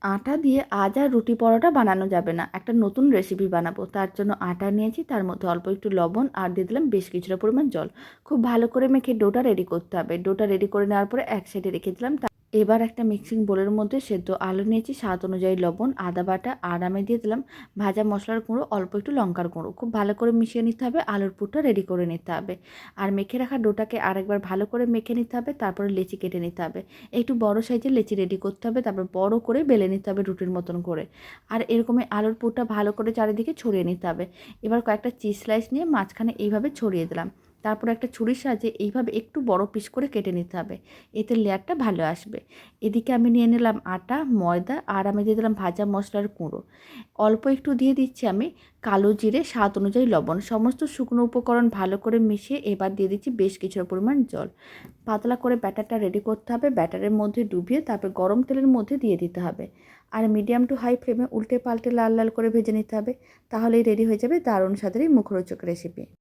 আটা দিয়ে আজ আর রুটি পরোটা বানানো যাবে না, একটা নতুন রেসিপি বানাবো। তার জন্য আটা নিয়েছি, তার মধ্যে অল্প একটু লবণ আর দিয়ে দিলাম বেশ কিছুটা পরিমাণ জল। খুব ভালো করে মেখে ডোটা রেডি করতে হবে। ডোটা রেডি করে নেওয়ার পরে এক সাইডে রেখে দিলাম। এবার একটা মিক্সিং বোলের মধ্যে সেদ্ধ আলু নিয়েছি, স্বাদ অনুযায়ী লবণ, আদা বাটা আর আমি দিয়ে দিলাম ভাজা মশলার গুঁড়ো, অল্প একটু লঙ্কার গুঁড়ো। খুব ভালো করে মিশিয়ে নিতে হবে, আলুর পুরটা রেডি করে নিতে হবে। আর মেখে রাখা ডোটাকে আরেকবার ভালো করে মেখে নিতে হবে, তারপরে লেচি কেটে নিতে হবে। একটু বড় সাইজের লেচি রেডি করতে হবে, তারপর বড় করে বেলে নিতে হবে রুটির মতন করে। আর এরকমই আলুর পুরটা ভালো করে চারিদিকে ছড়িয়ে নিতে হবে। এবার কয়েকটা চিজ স্লাইস নিয়ে মাঝখানে এইভাবে ছড়িয়ে দিলাম। তারপর একটা ছুরির সাহায্যে এইভাবে একটু বড় পিস করে কেটে নিতে হবে, এতে লেয়ারটা ভালো আসবে। এদিকে আমি নিয়ে নিলাম আটা, ময়দা আর আমি দিয়ে দিলাম ভাজা মশলার গুঁড়ো। অল্প একটু দিয়ে দিচ্ছি আমি কালো জিরে, স্বাদ অনুযায়ী লবণ। সমস্ত শুকনো উপকরণ ভালো করে মিশিয়ে এবার দিয়ে দিচ্ছি বেশ কিছুটা পরিমাণ জল। পাতলা করে ব্যাটারটা রেডি করতে হবে, ব্যাটারের মধ্যে ডুবিয়ে তারপর গরম তেলের মধ্যে দিয়ে দিতে হবে। আর মিডিয়াম টু হাই ফ্লেমে উল্টে পাল্টে লাল লাল করে ভেজে নিতে হবে। তাহলেই রেডি হয়ে যাবে দারুণ স্বাদের এই মুখরোচক রেসিপি।